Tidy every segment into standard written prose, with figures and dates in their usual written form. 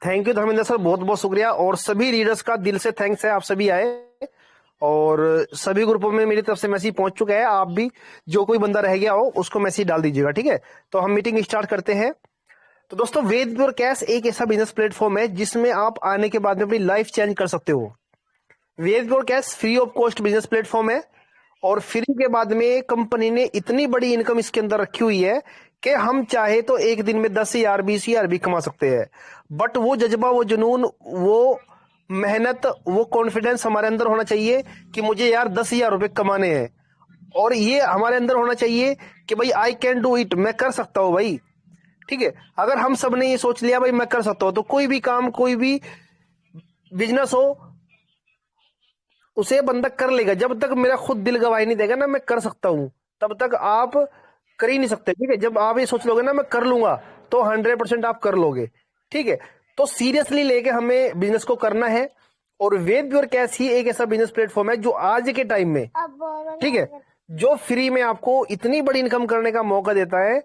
Thank you Dharmendra sir, बहुत बहुत शुक्रिया। और सभी रीडर्स का दिल से थैंक्स है, आप सभी आए और सभी ग्रुपों में मेरी तरफ से मैसेज पहुंच चुका है। आप भी जो कोई बंदा रह गया हो उसको मैसेज डाल दीजिएगा, ठीक है। तो हम मीटिंग स्टार्ट करते हैं। तो दोस्तों, वेद प्योर कैश एक ऐसा बिजनेस प्लेटफॉर्म है जिसमें आप आने के बाद में अपनी लाइफ चेंज कर सकते हो। Ved pure cash free of cost business platform है और फ्री के बाद में कंपनी ने इतनी बड़ी इनकम इसके अंदर रखी हुई है कि हम चाहे तो एक दिन में 10,000 20,000 भी कमा सकते हैं। बट वो जज्बा, वो जुनून, वो मेहनत, वो कॉन्फिडेंस हमारे अंदर होना चाहिए कि मुझे यार 10,000 रुपए कमाने हैं। और ये हमारे अंदर होना चाहिए कि भाई आई कैन डू इट, मैं कर सकता हूं भाई, ठीक है। अगर हम सब ने ये सोच लिया भाई मैं कर सकता हूं, तो कोई भी काम, कोई भी बिजनेस हो, उसे बंदा कर लेगा। जब तक मेरा खुद दिल गवाही नहीं देगा ना मैं कर सकता हूं, तब तक आप कर ही नहीं सकते, ठीक है। जब आप ये सोच लोगे ना मैं कर लूंगा, तो 100% आप कर लोगे, ठीक है। तो सीरियसली लेके हमें बिजनेस को करना है। और वेद प्योर कैश ही एक ऐसा बिजनेस प्लेटफॉर्म है जो आज के टाइम में, ठीक है, जो फ्री में आपको इतनी बड़ी इनकम करने का मौका देता है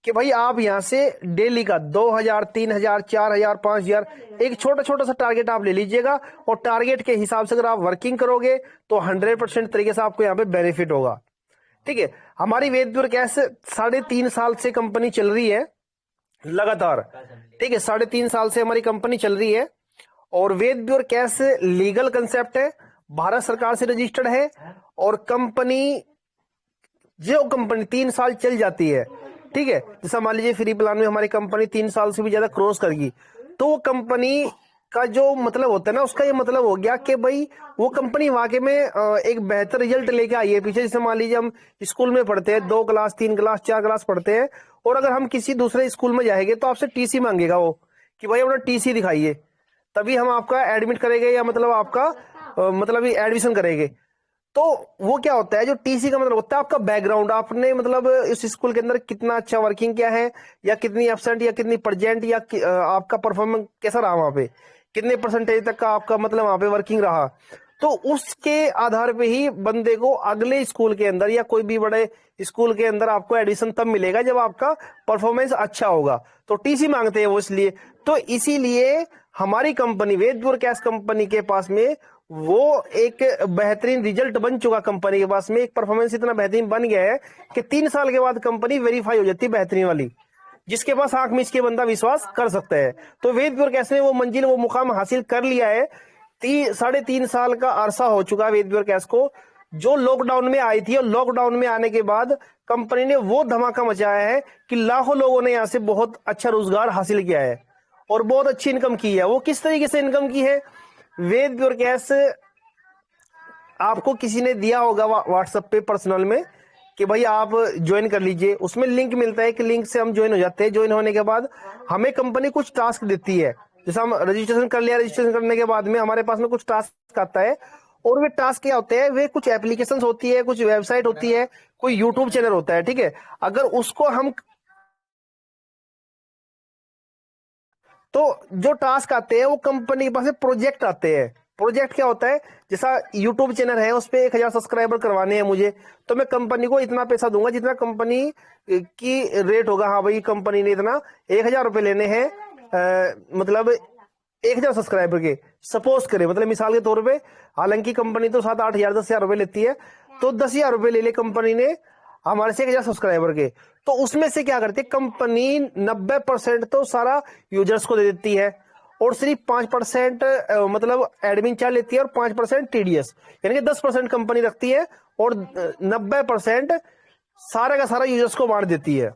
कि भाई आप यहां से डेली का 2,000 3,000 4,000 5,000 एक छोटा छोटा सा टारगेट आप ले लीजिएगा। और टारगेट के हिसाब से अगर आप वर्किंग करोगे तो 100% तरीके से आपको यहाँ पे बेनिफिट होगा, ठीक है। हमारी वेद प्योर कैश 3.5 साल से कंपनी चल रही है लगातार, ठीक है। 3.5 साल से हमारी कंपनी चल रही है और वेद प्योर कैश लीगल कंसेप्ट है, भारत सरकार से रजिस्टर्ड है। और कंपनी, जो कंपनी 3 साल चल जाती है, ठीक है, जैसा मान लीजिए फ्री प्लान में हमारी कंपनी 3 साल से भी ज्यादा क्रॉस करेगी, तो वो कंपनी का जो मतलब होता है ना, उसका ये मतलब हो गया कि भाई वो कंपनी वाकई में एक बेहतर रिजल्ट लेके आई है पीछे। जैसे मान लीजिए हम स्कूल में पढ़ते हैं, 2 क्लास 3 क्लास 4 क्लास पढ़ते हैं, और अगर हम किसी दूसरे स्कूल में जाएंगे तो आपसे टीसी मांगेगा वो, कि भाई अपना टीसी दिखाइए, तभी हम आपका एडमिट करेंगे या मतलब आपका मतलब एडमिशन करेंगे। तो वो क्या होता है, जो टीसी का मतलब होता है आपका बैकग्राउंड, आपने मतलब इस स्कूल के अंदर कितना अच्छा वर्किंग किया है, या कितनी एब्सेंट या कितनी प्रेजेंट, या आपका परफॉर्मेंस कैसा रहा वहां पे, कितने परसेंटेज तक का आपका मतलब वहां पे वर्किंग रहा। तो उसके आधार पे ही बंदे को अगले स्कूल के अंदर या कोई भी बड़े स्कूल के अंदर आपको एडमिशन तब मिलेगा जब आपका परफॉर्मेंस अच्छा होगा। तो टीसी मांगते हैं वो इसलिए। तो इसीलिए हमारी कंपनी वेद प्योर कैश कंपनी के पास में वो एक बेहतरीन रिजल्ट बन चुका, कंपनी के पास में एक परफॉर्मेंस इतना बेहतरीन बन गया है कि 3 साल के बाद कंपनी वेरीफाई हो जाती है बेहतरीन वाली, जिसके पास आंख मीच के बंदा विश्वास कर सकता है। तो वेद प्योर कैश ने वो मंजिल, वो मुकाम हासिल कर लिया है। 3.5 साल का अरसा हो चुका है वेद प्योर कैश को, जो लॉकडाउन में आई थी। और लॉकडाउन में आने के बाद कंपनी ने वो धमाका मचाया है कि लाखों लोगों ने यहां से बहुत अच्छा रोजगार हासिल किया है और बहुत अच्छी इनकम की है। वो किस तरीके से इनकम की है, वेद प्योर कैश आपको किसी ने दिया होगा व्हाट्सएप पे पर्सनल में कि भाई आप ज्वाइन कर लीजिए, उसमें लिंक मिलता है कि लिंक से हम ज्वाइन हो जाते हैं। ज्वाइन होने के बाद हमें कंपनी कुछ टास्क देती है, जैसे हम रजिस्ट्रेशन कर लिया, रजिस्ट्रेशन करने के बाद में हमारे पास में कुछ टास्क आता है। और वे टास्क क्या होते हैं, वे कुछ एप्लीकेशन होती है, कुछ वेबसाइट होती है, कोई यूट्यूब चैनल होता है, ठीक है। अगर उसको हम, तो जो टास्क आते हैं वो कंपनी के पास से प्रोजेक्ट आते हैं। प्रोजेक्ट क्या होता है, जैसा यूट्यूब चैनल है उस पे 1,000 सब्सक्राइबर करवाने हैं मुझे, तो मैं कंपनी को इतना पैसा दूंगा जितना कंपनी की रेट होगा। हाँ भाई, कंपनी ने इतना 1,000 रुपए लेने हैं, मतलब 1,000 सब्सक्राइबर के, सपोज करें, मतलब मिसाल के तौर पे। हालांकि कंपनी तो 7-8 हजार 10,000 रुपए लेती है, तो 10,000 रुपए ले ले कंपनी ने हमारे से 1,000 सब्सक्राइबर के। तो उसमें से क्या करती है कंपनी, 90% तो सारा यूजर्स को दे देती है, और सिर्फ 5% मतलब एडमिन चार्ज लेती है, और 5% टीडीएस, यानी कि 10% कंपनी रखती है, और 90% सारा का सारा यूजर्स को बांट देती है,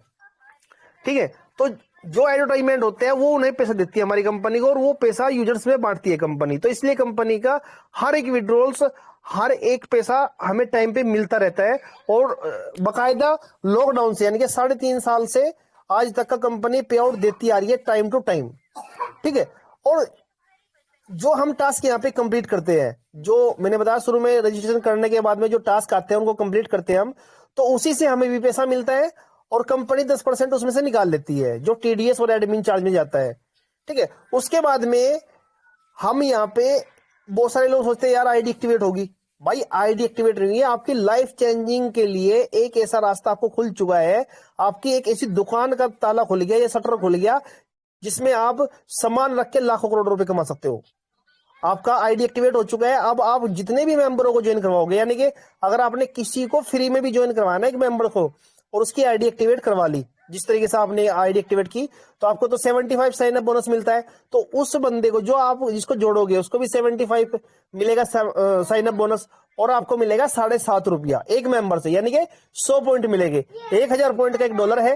ठीक है। तो जो एडवर्टाइजमेंट होते हैं वो उन्हें पैसा देती है हमारी कंपनी को, और वो पैसा यूजर्स में बांटती है कंपनी। तो इसलिए कंपनी का हर एक विड्रॉल्स, हर एक पैसा हमें टाइम पे मिलता रहता है। और बकायदा लॉकडाउन से, यानी कि 3.5 साल से आज तक का कंपनी पे आउट देती आ रही है टाइम टू टाइम, ठीक है। और जो हम टास्क यहाँ पे कंप्लीट करते हैं, जो मैंने बताया शुरू में, रजिस्ट्रेशन करने के बाद में जो टास्क आते हैं उनको कंप्लीट करते हैं हम, तो उसी से हमें भी पैसा मिलता है, और कंपनी 10% उसमें से निकाल लेती है, जो टीडीएस और एडमिन चार्ज में जाता है, ठीक है। उसके बाद में हम यहाँ पे, बहुत सारे लोग सोचते हैं यार आईडी एक्टिवेट होगी। भाई आईडी एक्टिवेट नहीं है, आपकी लाइफ चेंजिंग के लिए एक ऐसा रास्ता आपको खुल चुका है, आपकी एक ऐसी दुकान का ताला खुल गया या शटर खुल गया जिसमें आप सामान रख के लाखों करोड़ रुपए कमा सकते हो। आपका आईडी एक्टिवेट हो चुका है। अब आप जितने भी मेंबरों को ज्वाइन करवाओगे, यानी कि अगर आपने किसी को फ्री में भी ज्वाइन करवाना है एक मेंबर को, और उसकी आईडी एक्टिवेट करवा ली, जिस तरीके से आपने आईडी एक्टिवेट की, तो आपको तो 75 साइन अप बोनस मिलता है। तो उस बंदे को जो आप जिसको जोड़ोगे उसको भी 75 मिलेगा साइन अप बोनस, और आपको मिलेगा ₹7.5 एक मेंबर से, यानी कि 100 पॉइंट मिलेंगे। 1000 पॉइंट का $1 है,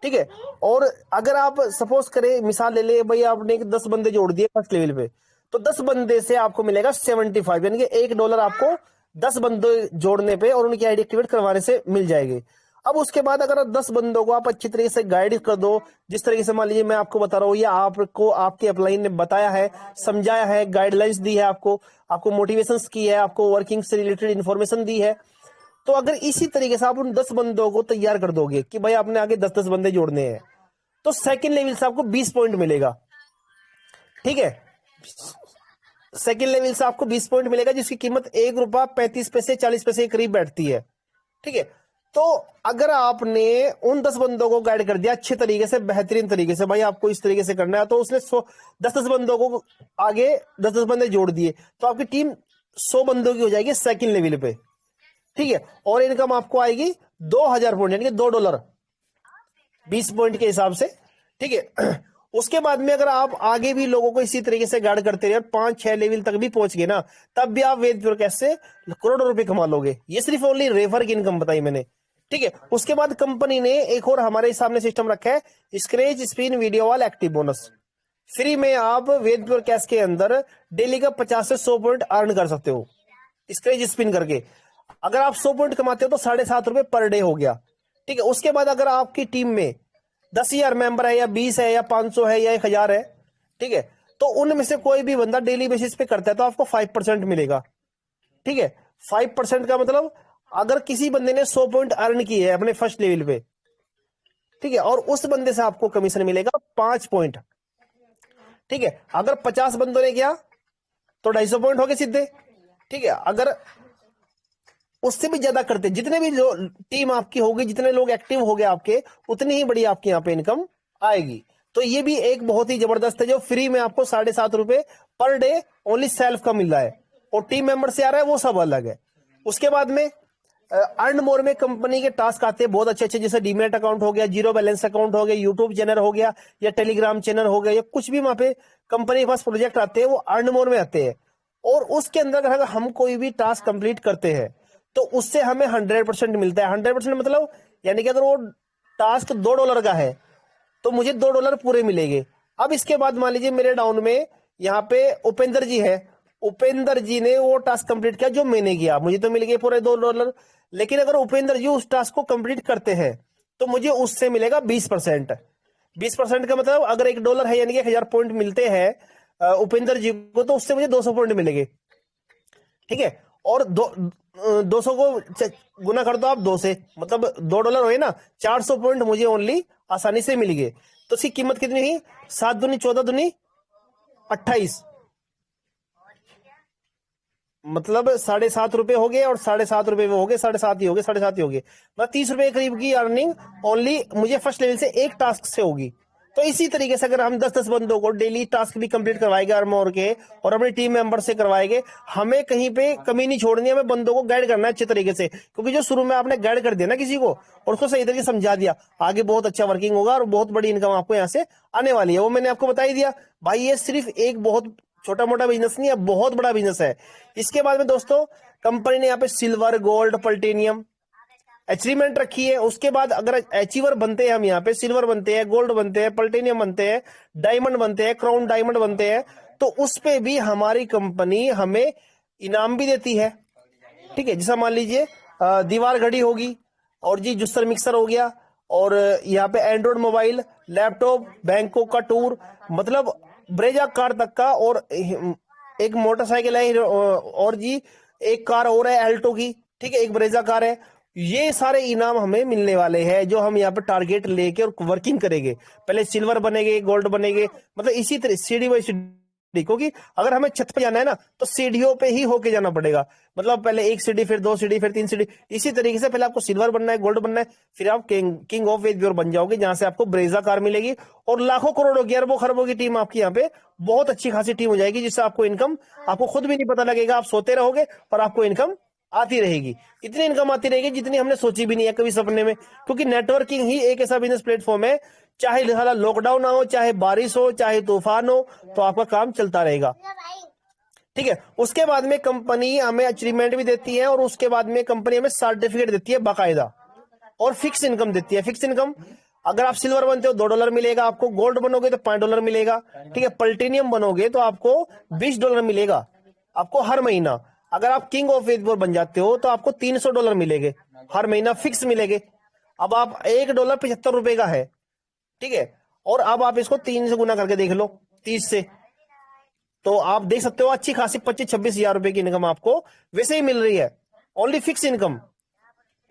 ठीक है। और अगर आप सपोज करें, मिसाल ले ले भाई, आपने 10 बंदे जोड़ दिए फर्स्ट लेवल पे, तो 10 बंदे से आपको मिलेगा 75, यानी कि $1 आपको 10 बंदे जोड़ने पे और उनकी आईडी एक्टिवेट करवाने से मिल जाएगी। अब उसके बाद अगर 10 बंदों को आप अच्छी तरीके से गाइड कर दो, जिस तरीके से मान लीजिए मैं आपको बता रहा हूँ, या आपको आपके अपलाइन ने बताया है, समझाया है, गाइडलाइंस दी है, आपको मोटिवेशंस की है, आपको वर्किंग से रिलेटेड इंफॉर्मेशन दी है, तो अगर इसी तरीके से आप उन 10 बंदों को तैयार कर दोगे कि भाई आपने आगे 10-10 बंदे जोड़ने हैं, तो सेकंड लेवल से आपको 20 पॉइंट मिलेगा, ठीक है। सेकंड लेवल से आपको 20 पॉइंट मिलेगा, जिसकी कीमत ₹1.35 40 पैसे के करीब बैठती है, ठीक है। तो अगर आपने उन 10 बंदों को गाइड कर दिया अच्छे तरीके से, बेहतरीन तरीके से, भाई आपको इस तरीके से करना है, तो उसने 10-10 बंदों को आगे 10-10 बंदे जोड़ दिए, तो आपकी टीम 100 बंदों की हो जाएगी सेकंड लेवल पे, ठीक है। और इनकम आपको आएगी 2000 पॉइंट, यानी कि $2 20 पॉइंट के हिसाब से, ठीक है। उसके बाद में अगर आप आगे भी लोगों को इसी तरीके से गाइड करते रहे और 5-6 लेवल तक भी पहुंच गए ना, तब भी आप वेद प्योर कैश से करोड़ों रुपए कमा लोगे। ये सिर्फ ओनली रेफर की इनकम बताई मैंने, ठीक है। उसके बाद कंपनी ने एक और हमारे सामने सिस्टम रखा है, स्क्रैच स्पिन वीडियो वाल एक्टिव बोनस। फ्री में आप वेद प्योर कैश के अंदर डेली का 50 से 100 पॉइंट अर्न कर सकते हो स्क्रैच स्पिन करके। अगर आप 100 पॉइंट कमाते हो तो ₹7.5 पर डे हो गया, ठीक है। उसके बाद अगर आपकी टीम में 10,000 मेंबर है, या 20 है, या 500 है, या 1000 है, ठीक है, तो उनमें से कोई भी बंदा डेली बेसिस पे करता है तो आपको 5% मिलेगा, ठीक है। 5% का मतलब अगर किसी बंदे ने 100 पॉइंट अर्न किए है अपने फर्स्ट लेवल पे, ठीक है, और उस बंदे से आपको कमीशन मिलेगा 5 पॉइंट, ठीक है। अगर 50 बंदों ने किया तो 250 पॉइंट हो गए सीधे, ठीक है। अगर उससे भी ज्यादा करते, जितने भी जो टीम आपकी होगी, जितने लोग एक्टिव हो गए आपके, उतनी ही बड़ी आपकी यहाँ पे इनकम आएगी। तो ये भी एक बहुत ही जबरदस्त है, जो फ्री में आपको ₹7.5 पर डे ओनली सेल्फ का मिल रहा है, और टीम मेंबर से आ रहा है वो सब अलग है। उसके बाद में अर्न मोर में कंपनी के टास्क आते हैं बहुत अच्छे अच्छे, जैसे डीमेट अकाउंट हो गया, जीरो बैलेंस अकाउंट हो गया, यूट्यूब चैनल हो गया, या टेलीग्राम चैनल हो गया, या कुछ भी वहां पे कंपनी के पास प्रोजेक्ट आते हैं, वो अर्न मोर में आते हैं। और उसके अंदर अगर हम कोई भी टास्क कंप्लीट करते हैं तो उससे हमें 100% मिलता है। 100% मतलब यानी कि अगर वो टास्क $2 का है तो मुझे $2 पूरे मिलेंगे। अब इसके बाद मान लीजिए मेरे डाउन में यहाँ पे उपेंद्र जी है, उपेंद्र जी ने वो टास्क कंप्लीट किया जो मैंने किया, मुझे तो मिल गए पूरे $2। लेकिन अगर उपेंद्र जी उस टास्क को कंप्लीट करते हैं तो मुझे उससे मिलेगा 20%। 20% का मतलब अगर $1 है, यानी कि 1000 पॉइंट मिलते हैं उपेंद्र जी को, तो उससे मुझे 200 पॉइंट मिलेंगे, ठीक है। और 200 को गुना कर दो आप 2 से, मतलब $2 हुए ना, 400 पॉइंट मुझे ओनली आसानी से मिल गए। तो इसकी कीमत कितनी हुई? 7 दूनी 14 दूनी 28, मतलब ₹7.5 हो गए, और ₹7.5 वो हो गए, 7.5 ही हो गए, 7.5 ही हो गए, मतलब ₹30 करीब की अर्निंग ओनली मुझे फर्स्ट लेवल से एक टास्क से होगी। तो इसी तरीके से अगर हम 10-10 बंदों को डेली टास्क भी कंप्लीट करवाएंगे अर्मोर के, और अपनी टीम मेंबर से करवाएंगे, हमें कहीं पे कमी नहीं छोड़नी है, हमें बंदों को गाइड करना है अच्छे तरीके से, क्योंकि जो शुरू में आपने गाइड कर दिया ना किसी को और उसको सही तरीके से समझा दिया, आगे बहुत अच्छा वर्किंग होगा और बहुत बड़ी इनकम आपको यहाँ से आने वाली है। वो मैंने आपको बता ही दिया भाई, ये सिर्फ एक बहुत छोटा मोटा बिजनेस नहीं है, बहुत बड़ा बिजनेस है। इसके बाद में दोस्तों कंपनी ने यहाँ पे सिल्वर, गोल्ड, प्लेटिनियम अचीवमेंट रखी है। उसके बाद अगर अचीवर बनते हैं हम, यहाँ पे सिल्वर बनते हैं, गोल्ड बनते हैं, प्लेटिनियम बनते हैं, डायमंड बनते हैं, क्राउन डायमंड बनते हैं, तो उस पे भी हमारी कंपनी हमें इनाम भी देती है, ठीक है। जैसा मान लीजिए दीवार घड़ी होगी, और जी जूसर मिक्सर हो गया, और यहाँ पे एंड्रॉइड मोबाइल, लैपटॉप, बैंकों का टूर, मतलब ब्रेजा कार तक का, और एक मोटरसाइकिल है, और जी एक कार और है एल्टो की, ठीक है, एक ब्रेजा कार है। ये सारे इनाम हमें मिलने वाले हैं, जो हम यहाँ पे टारगेट लेके और वर्किंग करेंगे। पहले सिल्वर बनेंगे, गोल्ड बनेंगे, मतलब इसी तरह सीढ़ी बाई सीढ़ी क्योंकि अगर हमें छत पे जाना है ना तो सीढ़ियों पे ही होके जाना पड़ेगा। मतलब पहले एक सीढ़ी, फिर 2 सीढ़ी, फिर 3 सीढ़ी, इसी तरीके से पहले आपको सिल्वर बनना है, गोल्ड बनना है, फिर आप किंग ऑफ वेज बन जाओगे, जहां से आपको ब्रेजा कार मिलेगी और लाखों करोड़ों की, अरबों खरबों की टीम आपकी यहाँ पे बहुत अच्छी खासी टीम हो जाएगी, जिससे आपको इनकम आपको खुद भी नहीं पता लगेगा, आप सोते रहोगे और आपको इनकम आती रहेगी। इतनी इनकम आती रहेगी जितनी हमने सोची भी नहीं है कभी सपने में, क्योंकि नेटवर्किंग ही एक ऐसा बिजनेस प्लेटफॉर्म है, चाहे साला लॉकडाउन हो, चाहे बारिश हो, चाहे तूफान हो, तो आपका काम चलता रहेगा। ठीक है, उसके बाद में कंपनी हमें अचीवमेंट भी देती है और उसके बाद में कंपनी हमें सर्टिफिकेट देती है बाकायदा, और फिक्स इनकम देती है। फिक्स इनकम, अगर आप सिल्वर बनते हो $2 मिलेगा आपको, गोल्ड बनोगे तो $5 मिलेगा, ठीक है, प्लेटिनियम बनोगे तो आपको $20 मिलेगा आपको हर महीना। अगर आप किंग ऑफ वेदपुर बन जाते हो तो आपको $300 मिलेंगे हर महीना, फिक्स मिलेंगे। अब आप $1 ₹75 का है, ठीक है, और अब आप इसको 3 से गुना करके देख लो, 30 से, तो आप देख सकते हो अच्छी खासी 25-26 हजार रुपए की इनकम आपको वैसे ही मिल रही है, ओनली फिक्स इनकम।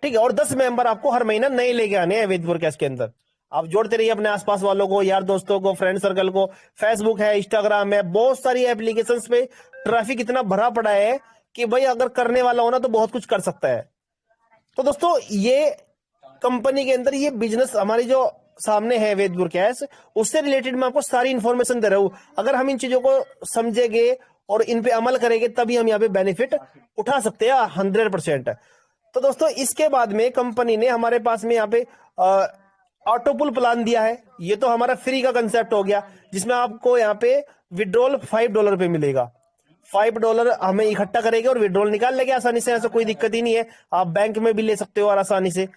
ठीक है, और 10 मेंबर आपको हर महीना नए लेके आने हैं वेदपुर कैश के अंदर। आप जोड़ते रहिए अपने आसपास वालों को, यार दोस्तों को, फ्रेंड सर्कल को। फेसबुक है, इंस्टाग्राम है, बहुत सारी एप्लीकेशंस पे ट्रैफिक इतना भरा पड़ा है कि भाई अगर करने वाला हो ना तो बहुत कुछ कर सकता है। तो दोस्तों ये कंपनी के अंदर ये बिजनेस हमारी जो सामने है वेदपुर कैश, उससे रिलेटेड मैं आपको सारी इंफॉर्मेशन दे रहा हूं। अगर हम इन चीजों को समझेंगे और इन पे अमल करेंगे तभी हम यहाँ पे बेनिफिट उठा सकते हैं 100%। तो दोस्तों इसके बाद में कंपनी ने हमारे पास में यहाँ पे ऑटो पुल प्लान दिया है। ये तो हमारा फ्री का कंसेप्ट हो गया, जिसमें आपको यहाँ पे विड्रॉल $5 पे मिलेगा। $5 हमें इकट्ठा करेंगे और विड्रॉल निकाल लेंगे आसानी से, ऐसा कोई दिक्कत ही नहीं है, आप बैंक में भी ले सकते हो और आसानी से।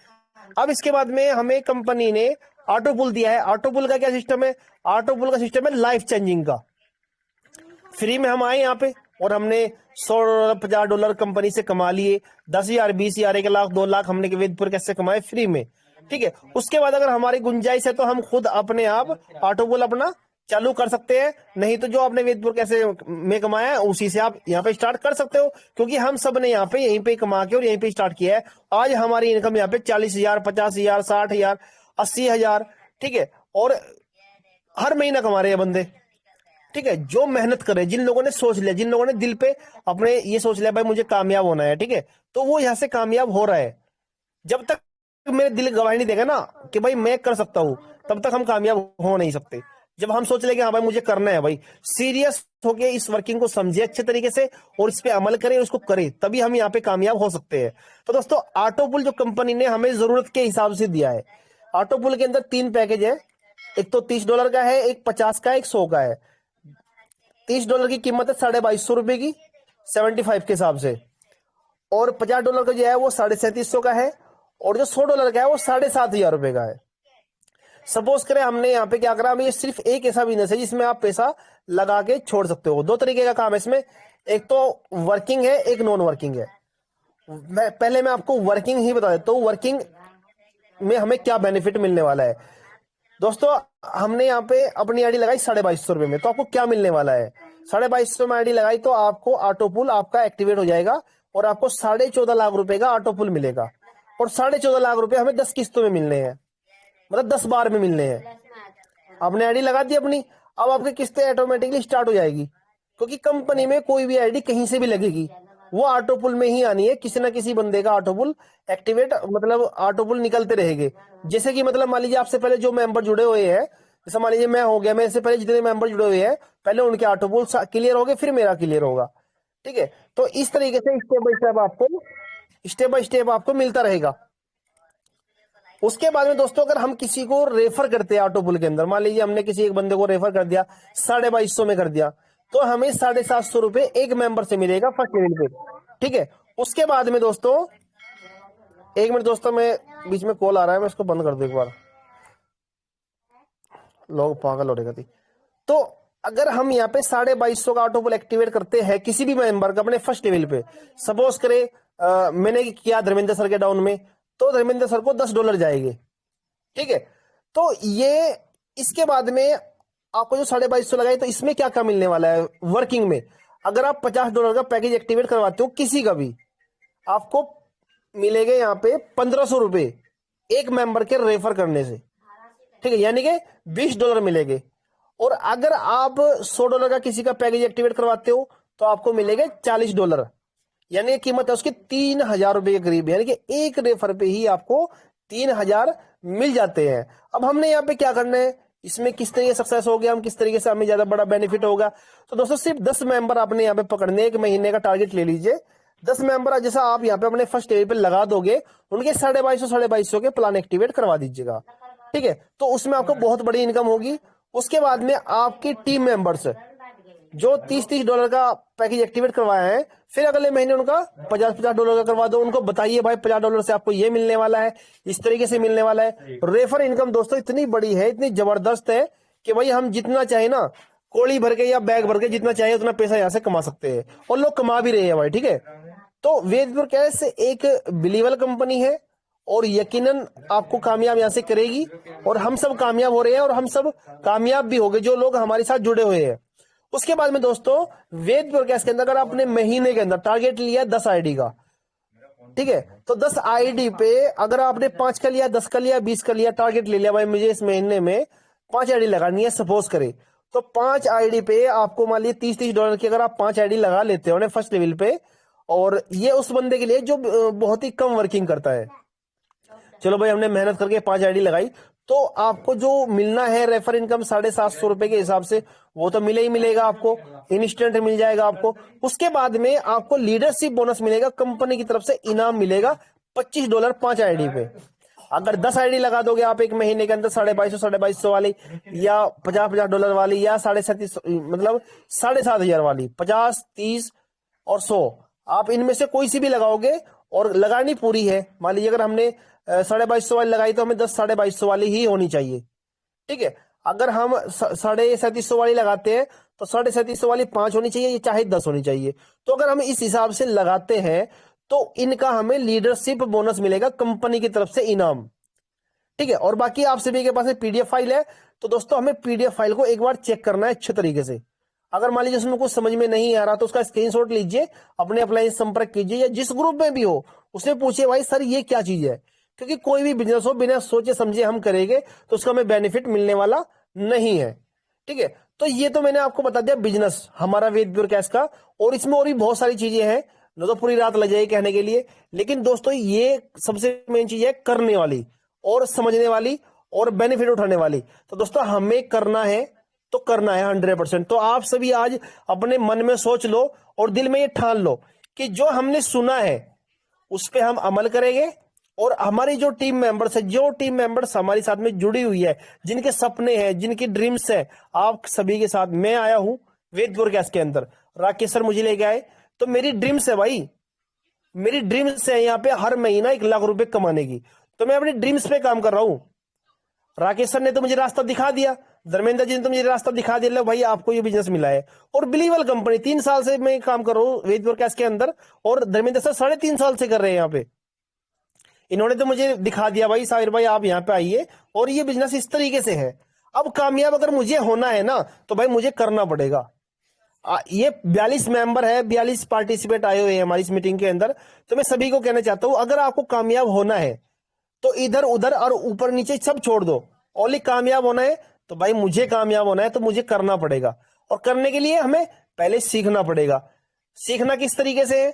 अब इसके बाद में हमें कंपनी ने ऑटो पुल दिया है। ऑटो पुल का क्या सिस्टम है? ऑटो पुल का सिस्टम है लाइफ चेंजिंग का। फ्री में हम आए यहाँ पे और हमने $100 $50 कंपनी से कमा लिए, 10,000 20,000 1 लाख 2 लाख हमने वेदपुर कैसे कमाए फ्री में। ठीक है, उसके बाद अगर हमारी गुंजाइश है तो हम खुद अपने आप ऑटो पुल अपना चालू कर सकते हैं, नहीं तो जो आपने वेदपुर कैसे में कमाया है उसी से आप यहाँ पे स्टार्ट कर सकते हो, क्योंकि हम सब ने यहाँ पे यहीं पे कमा के और यहीं पे स्टार्ट किया है। आज हमारी इनकम यहाँ पे 40,000 50,000 60,000 80,000, ठीक है, और हर महीना कमा रहे हैं बंदे। ठीक है, जो मेहनत करे, जिन लोगों ने सोच लिया, जिन लोगों ने दिल पे अपने ये सोच लिया भाई मुझे कामयाब होना है, ठीक है, तो वो यहाँ से कामयाब हो रहा है। जब तक मेरे दिल गवाही नहीं देगा ना कि भाई मैं कर सकता हूं, तब तक हम कामयाब हो नहीं सकते। जब हम सोच लेंगे हाँ भाई मुझे करना है, भाई सीरियस होके इस वर्किंग को समझे अच्छे तरीके से और इस पे अमल करें, उसको करें, तभी हम यहाँ पे कामयाब हो सकते हैं। तो दोस्तों ऑटो पुल जो कंपनी ने हमें जरूरत के हिसाब से दिया है, ऑटो पुल के अंदर 3 पैकेज है, एक तो $30 का है, एक 50 का है, एक 100 का है। $30 की कीमत है ₹2250 की 75 के हिसाब से, और $50 का जो है वो 3750 का है, और जो $100 का है वो 7,500 का है। सपोज करें हमने यहाँ पे क्या करा, हमें ये सिर्फ एक ऐसा बिजनेस है जिसमें आप पैसा लगा के छोड़ सकते हो। 2 तरीके का काम है इसमें, एक तो वर्किंग है, एक नॉन वर्किंग है। मैं आपको वर्किंग ही बता देता हूँ, वर्किंग में हमें क्या बेनिफिट मिलने वाला है। दोस्तों हमने यहाँ पे अपनी आईडी लगाई ₹2250 में, तो आपको क्या मिलने वाला है? 2250 में आईडी लगाई तो आपको ऑटो पुल आपका एक्टिवेट हो जाएगा और आपको 14.5 लाख रुपए का ऑटो पुल मिलेगा, और 14.5 लाख रुपए हमें 10 किस्तों में मिलने हैं, मतलब 10 बार में मिलने हैं। आपने आईडी लगा दी अपनी, अब आपकी किस्तें ऑटोमेटिकली स्टार्ट हो जाएगी, क्योंकि कंपनी में कोई भी आईडी कहीं से भी लगेगी, वो ऑटो पुल में ही आनी है। किसी ना किसी बंदे का ऑटो पुल एक्टिवेट, मतलब ऑटो पुल निकलते रहेंगे। जैसे कि मतलब मान लीजिए आपसे पहले जो मेंबर जुड़े हुए हैं, जैसे मान लीजिए मैं हो गया, मेरे से पहले जितने मेंबर जुड़े हुए हैं पहले उनके ऑटो पुल क्लियर हो गए, फिर मेरा क्लियर होगा। ठीक है, तो इस तरीके से स्टेप बाय स्टेप आपको मिलता रहेगा। उसके बाद में दोस्तों अगर हम किसी को रेफर करते हैं ऑटो पुल के अंदर, मान लीजिए हमने किसी एक बंदे को रेफर कर दिया, 2250 में कर दिया, तो हमें 750 रुपए एक मेंबर से मिलेगा फर्स्ट लेवल पे। ठीक है, उसके बाद में दोस्तों 1 मिनट दोस्तों, मैं बीच में कॉल आ रहा है, मैं इसको बंद कर दूं एक बार, लोग पागल हो रहे थे। तो अगर हम यहाँ पे 2250 का ऑटो पुल एक्टिवेट करते हैं किसी भी मेंबर का अपने फर्स्ट लेवल पे, सपोज करे मैंने किया धर्मेंद्र सर के डाउन में, तो धर्मेंद्र सर को $10 जाएंगे। ठीक है, तो ये इसके बाद में आपको जो 2250 लगाए, तो इसमें क्या क्या मिलने वाला है वर्किंग में? अगर आप $50 का पैकेज एक्टिवेट करवाते हो किसी का भी, आपको मिलेंगे यहाँ पे $1500 एक मेंबर के रेफर करने से। ठीक है, यानी कि $20 मिलेंगे। और अगर आप $100 का किसी का पैकेज एक्टिवेट करवाते हो तो आपको मिलेगा $40, यानी कीमत है उसकी 3,000 रुपए के करीब, यानी कि एक रेफर पे ही आपको 3,000 मिल जाते हैं। अब हमने यहाँ पे क्या करना है, इसमें किस तरीके सक्सेस हो गया, हम किस तरीके से हमें ज्यादा बड़ा बेनिफिट होगा। तो दोस्तों सिर्फ 10 मेंबर आपने यहाँ पे पकड़ने, एक महीने का टारगेट ले लीजिए। 10 मेंबर जैसा आप यहाँ पे अपने फर्स्ट लेवल पे लगा दोगे, उनके 2250 के प्लान एक्टिवेट करवा दीजिएगा, ठीक है। तो उसमें आपको बहुत बड़ी इनकम होगी। उसके बाद में आपकी टीम मेंबर्स जो $30 का पैकेज एक्टिवेट करवाया है, फिर अगले महीने उनका $50 का करवा दो। उनको बताइए भाई $50 से आपको ये मिलने वाला है, इस तरीके से मिलने वाला है। रेफर इनकम दोस्तों इतनी बड़ी है, इतनी जबरदस्त है कि भाई हम जितना चाहे ना, कोड़ी भर के या बैग भर के जितना चाहे उतना पैसा यहाँ से कमा सकते हैं, और लोग कमा भी रहे हैं भाई, ठीक है। तो वेदपुर कैश एक बिलीवेबल कंपनी है और यकीनन आपको कामयाब यहाँ से करेगी, और हम सब कामयाब हो रहे हैं और हम सब कामयाब भी हो गए जो लोग हमारे साथ जुड़े हुए हैं। उसके बाद में दोस्तों वेदपुर कैश के अंदर अगर आपने महीने के अंदर टारगेट लिया 10 आईडी का, ठीक है, तो 10 आईडी पे अगर आपने 5 का लिया, 10 का लिया, 20 का लिया, टारगेट ले लिया भाई मुझे इस महीने में 5 आईडी लगानी है सपोज करे, तो 5 आईडी पे आपको मान लीजिए $30 की अगर आप 5 आईडी लगा लेते हो ना फर्स्ट लेवल पे, और ये उस बंदे के लिए जो बहुत ही कम वर्किंग करता है। चलो भाई हमने मेहनत करके 5 आईडी लगाई, तो आपको जो मिलना है रेफर इनकम $750 के हिसाब से वो तो मिले ही मिलेगा, आपको इंस्टेंट मिल जाएगा आपको। उसके बाद में आपको लीडरशिप बोनस मिलेगा, कंपनी की तरफ से इनाम मिलेगा $25 5 आईडी पे। अगर 10 आईडी लगा दोगे आप एक महीने के अंदर 2250 वाली, या $50 वाली, या 3750 मतलब 7,500 वाली, 50, 30 और 100, आप इनमें से कोई सी भी लगाओगे और लगानी पूरी है। मान लीजिए अगर हमने 2250 वाली लगाई तो हमें 10 2250 वाली ही होनी चाहिए, ठीक है। अगर हम 3750 वाली लगाते हैं तो 3750 वाली 5 होनी चाहिए, चाहे 10 होनी चाहिए। तो अगर हम इस हिसाब से लगाते हैं तो इनका हमें लीडरशिप बोनस मिलेगा कंपनी की तरफ से इनाम, ठीक है। और बाकी आप सभी के पास में पीडीएफ फाइल है, तो दोस्तों हमें पीडीएफ फाइल को एक बार चेक करना है अच्छे तरीके से। अगर मान लीजिए उसमें कुछ समझ में नहीं आ रहा तो उसका स्क्रीनशॉट लीजिए, अपने अपलाइन संपर्क कीजिए, या जिस ग्रुप में भी हो उससे पूछिए भाई सर ये क्या चीज है, क्योंकि कोई भी बिजनेस हो बिना सोचे समझे हम करेंगे तो उसका हमें बेनिफिट मिलने वाला नहीं है, ठीक है। तो ये तो मैंने आपको बता दिया बिजनेस हमारा वेदपुर कैश का, और इसमें और भी बहुत सारी चीजें हैं, न तो पूरी रात लग जाएगी कहने के लिए। लेकिन दोस्तों ये सबसे मेन चीज है करने वाली और समझने वाली और बेनिफिट उठाने वाली। तो दोस्तों हमें करना है तो करना है 100%। तो आप सभी आज अपने मन में सोच लो और दिल में ये ठान लो कि जो हमने सुना है उस पर हम अमल करेंगे, और हमारी जो टीम मेंबर्स है, जो टीम मेंबर्स हमारे साथ में जुड़ी हुई है, जिनके सपने हैं, जिनकी ड्रीम्स है, आप सभी के साथ मैं आया हूं वेदपुर कैश के अंदर। राकेश सर मुझे लेके आए, तो मेरी ड्रीम्स है भाई, मेरी ड्रीम्स है यहाँ पे हर महीना 1 लाख रुपए कमाने की, तो मैं अपनी ड्रीम्स पे काम कर रहा हूं। राकेश सर ने तो मुझे रास्ता दिखा दिया, धर्मेंद्र जी ने तो मुझे रास्ता दिखा दिया, भाई आपको ये बिजनेस मिला है। और बिलीवेबल कंपनी 3 साल से मैं काम कर रहा हूँ वेदपुर कैश के अंदर, और धर्मेंद्र सर 3.5 साल से कर रहे हैं यहाँ पे। इन्होंने तो मुझे दिखा दिया भाई साहिर भाई आप यहाँ पे आइए और ये बिजनेस इस तरीके से है। अब कामयाब अगर मुझे होना है ना तो भाई मुझे करना पड़ेगा। ये 42 मेंबर है, 42 पार्टिसिपेट आए हुए हैं हमारी इस मीटिंग के अंदर। तो मैं सभी को कहना चाहता हूं अगर आपको कामयाब होना है तो इधर उधर और ऊपर नीचे सब छोड़ दो, ओनली कामयाब होना है तो भाई मुझे कामयाब होना है तो मुझे करना पड़ेगा। और करने के लिए हमें पहले सीखना पड़ेगा। सीखना किस तरीके से है?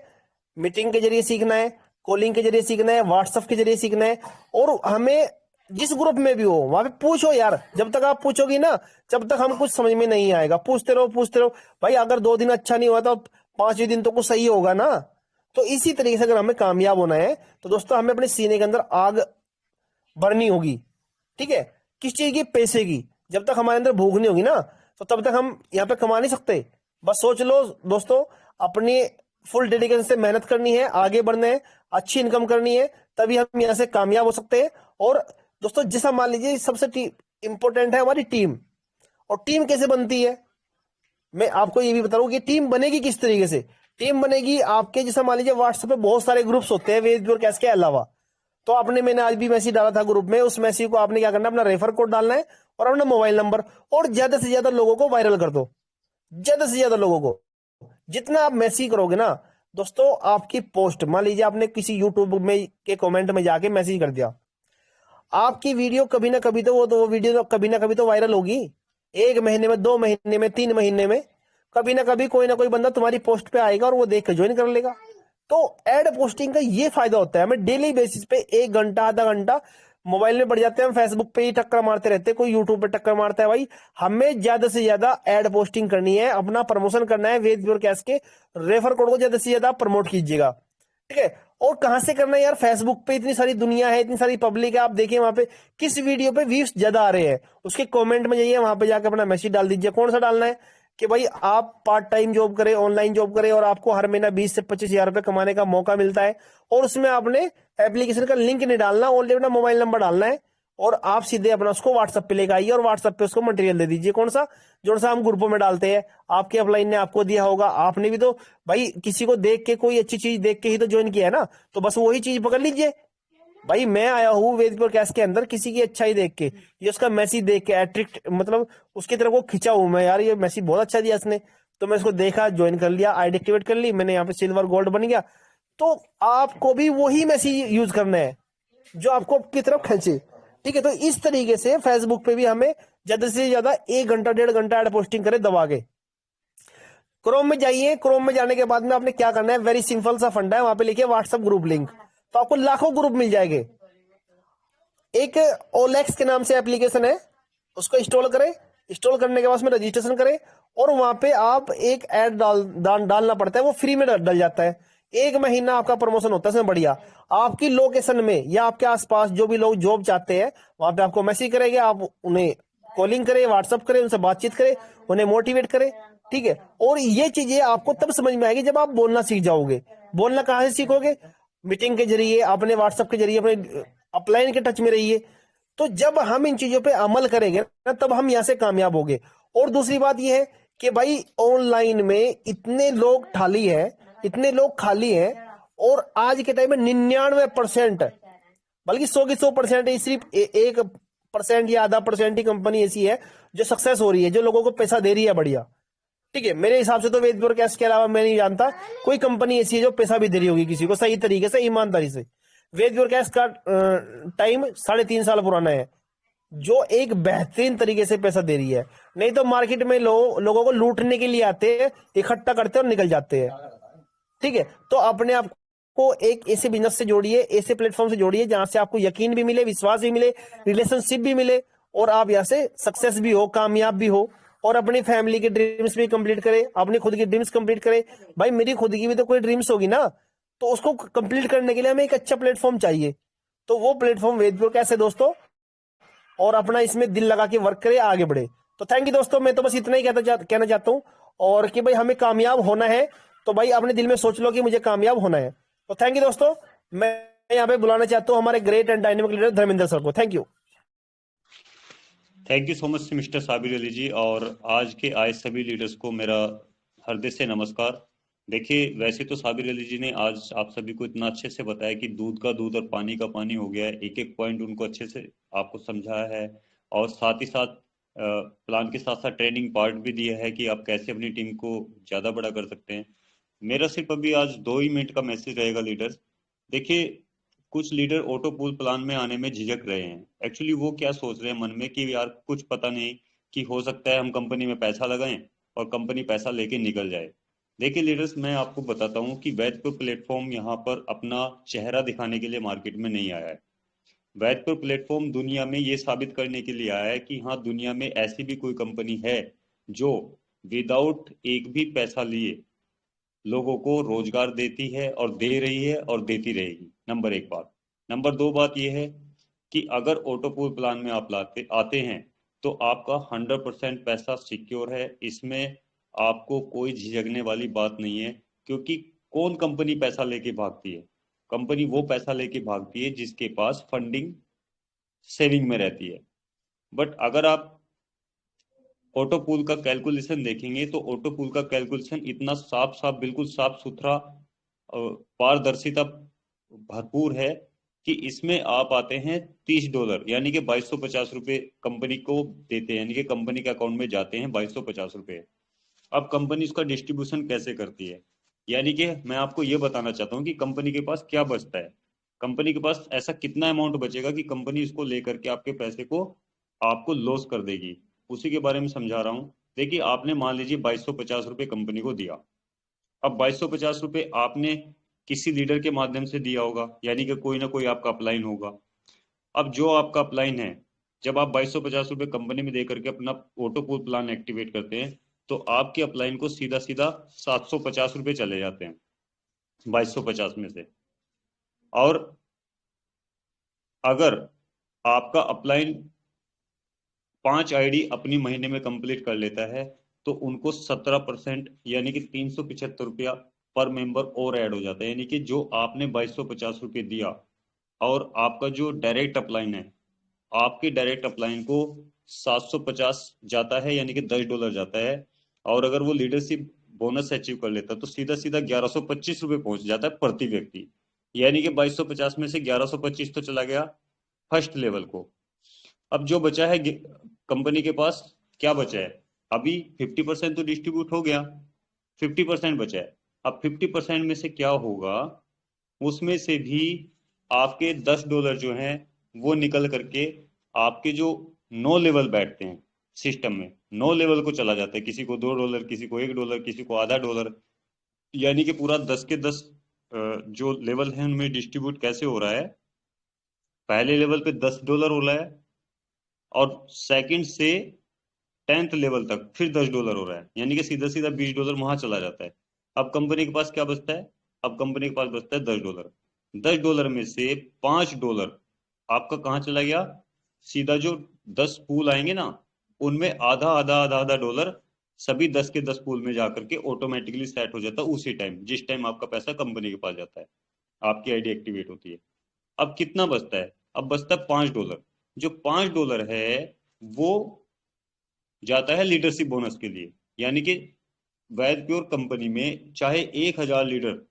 मीटिंग के जरिए सीखना है, कॉलिंग के जरिए सीखना है, व्हाट्सएप के जरिए सीखना है। और हमें जिस ग्रुप में भी हो वहां पे पूछो यार, जब तक आप पूछोगी ना जब तक हम कुछ समझ में नहीं आएगा। पूछते रहो भाई, अगर 2 दिन अच्छा नहीं हुआ तो 5वें दिन तो कुछ सही होगा ना। तो इसी तरीके से अगर हमें कामयाब होना है तो दोस्तों हमें अपने सीने के अंदर आग भरनी होगी, ठीक है। किस चीज की? पैसे की। जब तक हमारे अंदर भूख नहीं होगी ना तो तब तक हम यहाँ पे कमा नहीं सकते। बस सोच लो दोस्तों, अपनी फुल डेडिकेशन से मेहनत करनी है, आगे बढ़ना है, अच्छी इनकम करनी है, तभी हम यहाँ से कामयाब हो सकते हैं। और दोस्तों जैसा मान लीजिए सबसे इंपॉर्टेंट है हमारी टीम। और टीम कैसे बनती है मैं आपको ये भी बता रहा हूँ कि टीम बनेगी किस तरीके से। टीम बनेगी आपके जैसा मान लीजिए व्हाट्सएप पे बहुत सारे ग्रुप्स होते हैं वेदपुर कैश के अलावा। तो आपने मैंने आज भी मैसेज डाला था ग्रुप में, उस मैसेज को आपने क्या करना है, अपना रेफर कोड डालना है और अपना मोबाइल नंबर, और ज्यादा से ज्यादा लोगों को वायरल कर दो। ज्यादा से ज्यादा लोगों को जितना आप मैसेज करोगे ना दोस्तों, आपकी पोस्ट मान लीजिए आपने किसी यूट्यूब में के कमेंट में जाके मैसेज कर दिया, आपकी वीडियो कभी ना कभी तो वो वीडियो कभी ना कभी तो वायरल होगी। 1 महीने में, 2 महीने में, 3 महीने में कभी ना कभी कोई ना कोई बंदा तुम्हारी पोस्ट पे आएगा और वो देख के ज्वाइन कर लेगा। तो एड पोस्टिंग का ये फायदा होता है, हमें डेली बेसिस पे 1 घंटा, आधा घंटा मोबाइल में पड़ जाते हैं, हम फेसबुक पे ही टक्कर मारते रहते हैं, कोई यूट्यूब पे टक्कर मारता है। भाई हमें ज्यादा से ज्यादा एड पोस्टिंग करनी है, अपना प्रमोशन करना है। वेद ब्रॉडकास्ट के रेफर कोड को ज्यादा से ज्यादा प्रमोट कीजिएगा, ठीक है। और कहां से करना है यार, फेसबुक पे इतनी सारी दुनिया है, इतनी सारी पब्लिक है, आप देखिए वहां पे किस वीडियो पे व्यूज ज्यादा आ रहे हैं, उसके कमेंट में जाइए, वहां पे जाकर अपना मैसेज डाल दीजिए। कौन सा डालना है कि भाई आप पार्ट टाइम जॉब करें, ऑनलाइन जॉब करें, और आपको हर महीना 20 से 25 हजार रुपए कमाने का मौका मिलता है। और उसमें आपने एप्लीकेशन का लिंक नहीं डालना, ओनली अपना मोबाइल नंबर डालना है, और आप सीधे अपना उसको व्हाट्सएप पे लेकर आइए और व्हाट्सएप पे उसको मटेरियल दे दीजिए। कौन सा, जो सा हम ग्रुपों में डालते हैं, आपके अपलाइन ने आपको दिया होगा, आपने भी तो भाई किसी को देख के, कोई अच्छी चीज देख के ही तो ज्वाइन किया है ना, तो बस वही चीज पकड़ लीजिए। भाई मैं आया हूँ वेद पॉडकास्ट के अंदर किसी की अच्छाई देख के, ये उसका मैसेज देख के एट्रिक्ट, मतलब उसकी तरफ को खिंचा हूं मैं, यार ये मैसेज बहुत अच्छा दिया इसने, तो मैं इसको देखा, ज्वाइन कर लिया, आईडी एक्टिवेट कर ली, मैंने यहाँ पे सिल्वर गोल्ड बन गया। तो आपको भी वही मैसेज यूज करना है जो आपको की तरफ खींचे, ठीक है। तो इस तरीके से फेसबुक पे भी हमें ज्यादा से ज्यादा 1 घंटा, 1.5 घंटा एड पोस्टिंग करें दबा के। क्रोम में जाइए, क्रोम में जाने के बाद में आपने क्या करना है, वेरी सिंपल सा फंडा है, वहां पे लिखिए व्हाट्सएप ग्रुप लिंक, तो आपको लाखों ग्रुप मिल जाएंगे। एक ओलेक्स के नाम से एप्लीकेशन है, उसको इंस्टॉल करें, इंस्टॉल करने के बाद उसमें रजिस्ट्रेशन करें, और वहां पे आप एक ऐड डालना पड़ता है, वो फ्री में डल जाता है। 1 महीना आपका प्रमोशन होता है इसमें, बढ़िया। आपकी लोकेशन में या आपके आसपास जो भी लोग जॉब चाहते हैं, वहां पे आपको मैसेज करेंगे, आप उन्हें कॉलिंग करें, व्हाट्सअप करें, उनसे बातचीत करें, उन्हें मोटिवेट करें, ठीक है। और ये चीजें आपको तब समझ में आएगी जब आप बोलना सीख जाओगे। बोलना कहां से सीखोगे, मीटिंग के जरिए, अपने व्हाट्सएप के जरिए, अपने अपलाइन के टच में रहिए। तो जब हम इन चीजों पे अमल करेंगे ना, तब हम यहां से कामयाब होंगे। और दूसरी बात यह है कि भाई ऑनलाइन में इतने लोग खाली है, इतने लोग खाली हैं, और आज के टाइम में 99%, बल्कि 100 की 100% ही, सिर्फ 1% या आधा परसेंट ही कंपनी ऐसी है जो सक्सेस हो रही है, जो लोगों को पैसा दे रही है बढ़िया, ठीक है। मेरे हिसाब से तो वेद ब्रॉडकास्ट के अलावा मैं नहीं जानता कोई कंपनी ऐसी है जो पैसा भी दे रही होगी किसी को सही तरीके से, ईमानदारी से। वेद ब्रॉडकास्ट का टाइम 3.5 साल पुराना है, जो एक बेहतरीन तरीके से पैसा दे रही है। नहीं तो मार्केट में लोगों को लूटने के लिए आते हैं, इकट्ठा करते हैं और निकल जाते हैं, ठीक है। तो अपने आप को एक ऐसे बिजनेस से जोड़िए, ऐसे प्लेटफॉर्म से जोड़िए जहां से आपको यकीन भी मिले, विश्वास भी मिले, रिलेशनशिप भी मिले, और आप यहाँ से सक्सेस भी हो, कामयाब भी हो, और अपनी फैमिली के ड्रीम्स भी कंप्लीट करें, अपनी खुद की ड्रीम्स कंप्लीट करें। भाई मेरी खुद की भी तो कोई ड्रीम्स होगी ना, तो उसको कंप्लीट करने के लिए हमें एक अच्छा प्लेटफॉर्म चाहिए, तो वो प्लेटफॉर्म वेद ब्रॉडकास्ट है दोस्तों। और अपना इसमें दिल लगा के वर्क करे, आगे बढ़े। तो थैंक यू दोस्तों, मैं तो बस इतना ही कहना चाहता हूँ, और कि भाई हमें कामयाब होना है, तो भाई अपने दिल में सोच लो कि मुझे कामयाब होना है। तो थैंक यू दोस्तों, मैं यहाँ पे बुलाना चाहता हूँ हमारे great and dynamic leader Dharmendra sir को। Thank you so much mister Sabir Ali ji, और आज के आए सभी लीडर्स को मेरा हृदय से नमस्कार। देखिए, वैसे तो साबिर अली जी ने आज आप सभी को इतना अच्छे से बताया कि दूध का दूध और पानी का पानी हो गया है, एक एक पॉइंट उनको अच्छे से आपको समझाया है, और साथ ही साथ प्लान के साथ साथ ट्रेनिंग पार्ट भी दिया है कि आप कैसे अपनी टीम को ज़्यादा बड़ा कर सकते हैं। मेरा सिर्फ अभी आज 2 ही मिनट का मैसेज रहेगा लीडर्स। देखिए, कुछ लीडर ऑटो पूल प्लान में आने में झिझक रहे हैं। एक्चुअली वो क्या सोच रहे हैं मन में कि यार कुछ पता नहीं, कि हो सकता है हम कंपनी में पैसा लगाएं और कंपनी पैसा लेके निकल जाए। देखिए लीडर्स, मैं आपको बताता हूँ कि वैदपुर प्लेटफॉर्म यहाँ पर अपना चेहरा दिखाने के लिए मार्केट में नहीं आया है। वैदपुर प्लेटफॉर्म दुनिया में ये साबित करने के लिए आया है कि हाँ, दुनिया में ऐसी भी कोई कंपनी है जो विदाउट एक भी पैसा लिए लोगों को रोजगार देती है, और दे रही है और देती रहेगी। नंबर 1 बात। नंबर 2 बात यह है कि अगर ऑटो पूल प्लान में आप आते हैं तो आपका 100% पैसा सिक्योर है, इसमें आपको कोई झिझकने वाली बात नहीं है। क्योंकि कौन कंपनी पैसा लेके भागती है? कंपनी वो पैसा लेके भागती है जिसके पास फंडिंग सेविंग में रहती है। बट अगर आप ऑटो पूल का कैलकुलेशन देखेंगे तो ऑटो पूल का कैलकुलेशन इतना साफ साफ, बिल्कुल साफ सुथरा, पारदर्शिता भरपूर है कि इसमें आप आते हैं $30, यानी कि 2250 रुपये कंपनी को देते हैं, यानी कि कंपनी के अकाउंट में जाते हैं 2250 रुपये। अब कंपनी उसका डिस्ट्रीब्यूशन कैसे करती है, यानी कि मैं आपको ये बताना चाहता हूँ कि कंपनी के पास क्या बचता है। कंपनी के पास ऐसा कितना अमाउंट बचेगा कि कंपनी इसको लेकर के आपके पैसे को आपको लॉस कर देगी। उसी के बारे में समझा रहा हूँ। देखिए, आपने मान लीजिए 2250 रुपये कंपनी को दिया। अब 2250 रुपये आपने किसी लीडर के माध्यम से दिया होगा, यानी कि कोई ना कोई आपका अपलाइन होगा। अब जो आपका अपलाइन है, जब आप 2250 रुपये कंपनी में दे करके अपना ऑटो पूल प्लान एक्टिवेट करते हैं, तो आपके अपलाइन को सीधा सीधा 750 रुपये चले जाते हैं 2250 में से। और अगर आपका अपलाइन 5 आईडी अपनी महीने में कंप्लीट कर लेता है, तो उनको 17% यानी कि 375 रुपया पर मेंबर और ऐड हो जाता है। यानी कि जो आपने 2250 रुपये दिया, और आपका जो डायरेक्ट अपलाइन है, आपके डायरेक्ट अपलाइन को 750 जाता है, यानी कि $10 जाता है। और अगर वो लीडरशिप बोनस अचीव कर लेता, तो सीधा सीधा 1125 रुपये पहुंच जाता है प्रति व्यक्ति। यानी कि 2250 में से 1125 तो चला गया फर्स्ट लेवल को। अब जो बचा है कंपनी के पास, क्या बचा है? अभी 50% तो डिस्ट्रीब्यूट हो गया, 50% बचा है। अब 50% में से क्या होगा, उसमें से भी आपके $10 जो हैं वो निकल करके आपके जो 9 लेवल बैठते हैं सिस्टम में, 9 लेवल को चला जाता है। किसी को $2, किसी को $1, किसी को आधा डॉलर। यानी कि पूरा 10 के 10 जो लेवल है उनमें डिस्ट्रीब्यूट कैसे हो रहा है? पहले लेवल पे $10 हो रहा है, और सेकंड से 10th लेवल तक फिर $10 हो रहा है, यानी कि सीधा सीधा $20 वहां चला जाता है। अब कंपनी के पास क्या बचता है? अब कंपनी के पास बचता है $10। $10 में से $5 आपका कहाँ चला गया? सीधा जो 10 पूल आएंगे ना, उनमें आधा आधा आधा आधा डॉलर सभी 10 के 10 पूल में जाकर के ऑटोमेटिकली सेट हो जाता है उसी टाइम, जिस टाइम आपका पैसा कंपनी के पास जाता है, आपकी आईडी एक्टिवेट होती है। अब कितना बचता है? अब बचता है $5। जो $5 है वो जाता है लीडरशिप बोनस के लिए। यानी कि वैद प्योर कंपनी में चाहे 1000 लीडर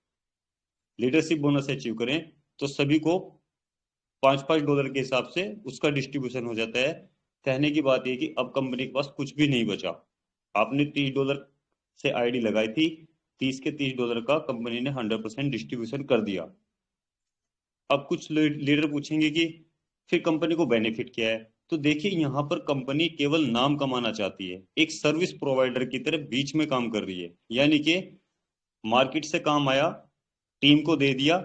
लीडरशिप बोनस अचीव करें, तो सभी को $5 के हिसाब से उसका डिस्ट्रीब्यूशन हो जाता है। कहने की बात यह कि अब कंपनी के पास कुछ भी नहीं बचा। आपने $30 से आईडी लगाई थी, 30 के $30 का कंपनी ने 100% डिस्ट्रीब्यूशन कर दिया। अब कुछ लीडर पूछेंगे कि फिर कंपनी को बेनिफिट क्या है? तो देखिए, यहाँ पर कंपनी केवल नाम कमाना चाहती है, एक सर्विस प्रोवाइडर की तरह बीच में काम कर रही है। यानी कि मार्केट से काम आया, टीम को दे दिया,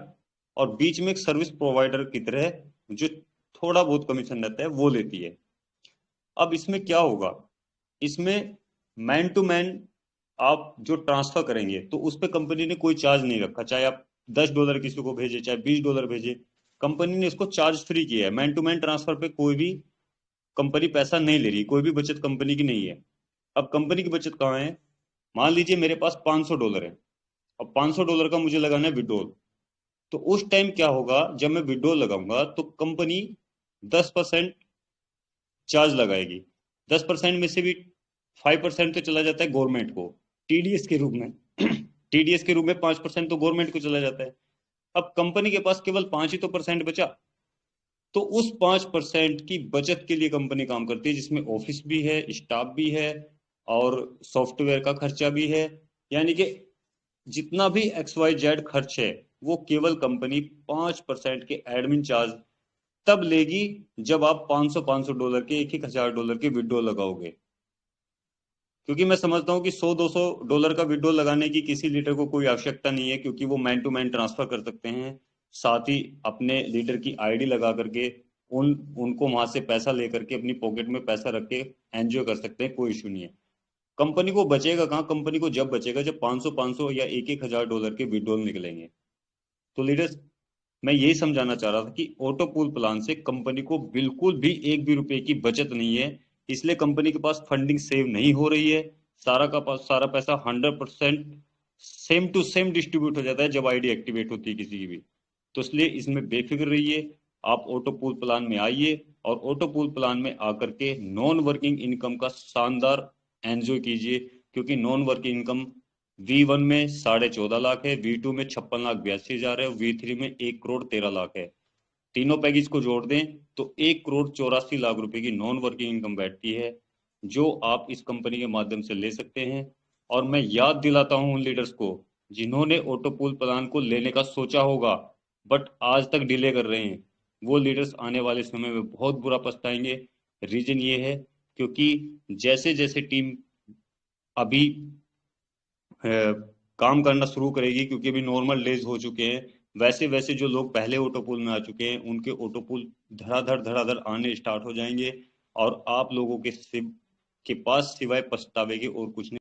और बीच में एक सर्विस प्रोवाइडर की तरह जो थोड़ा बहुत कमीशन रहता है वो लेती है। अब इसमें क्या होगा? इसमें मैन टू मैन आप जो ट्रांसफर करेंगे, तो उस पर कंपनी ने कोई चार्ज नहीं रखा। चाहे आप $10 किसी को भेजे, चाहे $20 भेजे, कंपनी ने इसको चार्ज फ्री किया है। मैन टू मैन ट्रांसफर पे कोई भी कंपनी पैसा नहीं ले रही, कोई भी बचत कंपनी की नहीं है। अब कंपनी की बचत कहाँ है? मान लीजिए मेरे पास $500 है, अब $500 का मुझे लगाना है विड्रॉल। तो उस टाइम क्या होगा, जब मैं विड्रॉल लगाऊंगा तो कंपनी 10% चार्ज लगाएगी। 10% में से भी 5% तो चला जाता है गवर्नमेंट को टीडीएस के रूप में। टीडीएस के रूप में 5% तो गवर्नमेंट को चला जाता है। अब कंपनी के पास केवल 5 ही तो परसेंट बचा। तो उस 5% की बचत के लिए कंपनी काम करती है, जिसमें ऑफिस भी है, स्टाफ भी है, और सॉफ्टवेयर का खर्चा भी है। यानी कि जितना भी XYZ खर्च है, वो केवल कंपनी 5% के एडमिन चार्ज तब लेगी जब आप $500 के $1000 के विड्रॉ लगाओगे। क्योंकि मैं समझता हूँ कि $100-200 का विड्रॉ लगाने की किसी लीडर को कोई आवश्यकता नहीं है, क्योंकि वो मैन टू मैन ट्रांसफर कर सकते हैं। साथ ही अपने लीडर की आईडी लगा करके उनको वहां से पैसा लेकर के अपनी पॉकेट में पैसा रख के एंजॉय कर सकते हैं, कोई इशू नहीं है। कंपनी को बचेगा कहाँ? कंपनी को जब बचेगा जब 500-500 या $1000 के विड्रॉल निकलेंगे। तो लीडर्स, मैं यही समझाना चाह रहा था कि ऑटो पूल प्लान से कंपनी को बिल्कुल भी एक भी रुपए की बचत नहीं है। इसलिए कंपनी के पास फंडिंग सेव नहीं हो रही है। सारा पैसा 100% सेम टू सेम डिस्ट्रीब्यूट हो जाता है जब आईडी एक्टिवेट होती है किसी की भी। तो इसलिए इसमें बेफिक्र रहिए, आप ऑटो पूल प्लान में आइए, और ऑटो पूल प्लान में आकर के नॉन वर्किंग इनकम का शानदार एंजॉय कीजिए। क्योंकि नॉन वर्किंग इनकम V1 में 14.5 लाख है, V2 में 56,82,000 है, V3 में 1,13,00,000 है। तीनों पैकेज को जोड़ दें तो 1,84,00,000 रुपए की नॉन वर्किंग इनकम बैठती है, जो आप इस कंपनी के माध्यम से ले सकते हैं। और मैं याद दिलाता हूं उन लीडर्स को जिन्होंने ऑटो पूल प्लान को लेने का सोचा होगा बट आज तक डिले कर रहे हैं, वो लीडर्स आने वाले समय में बहुत बुरा पछताएंगे। रीजन ये है क्योंकि जैसे जैसे टीम अभी काम करना शुरू करेगी, क्योंकि अभी नॉर्मल डेज हो चुके हैं, वैसे वैसे जो लोग पहले ऑटो पूल में आ चुके हैं उनके ऑटो पूल धड़ाधड़ धड़ाधड़ आने स्टार्ट हो जाएंगे, और आप लोगों के पास सिवाय पछतावे के और कुछ नहीं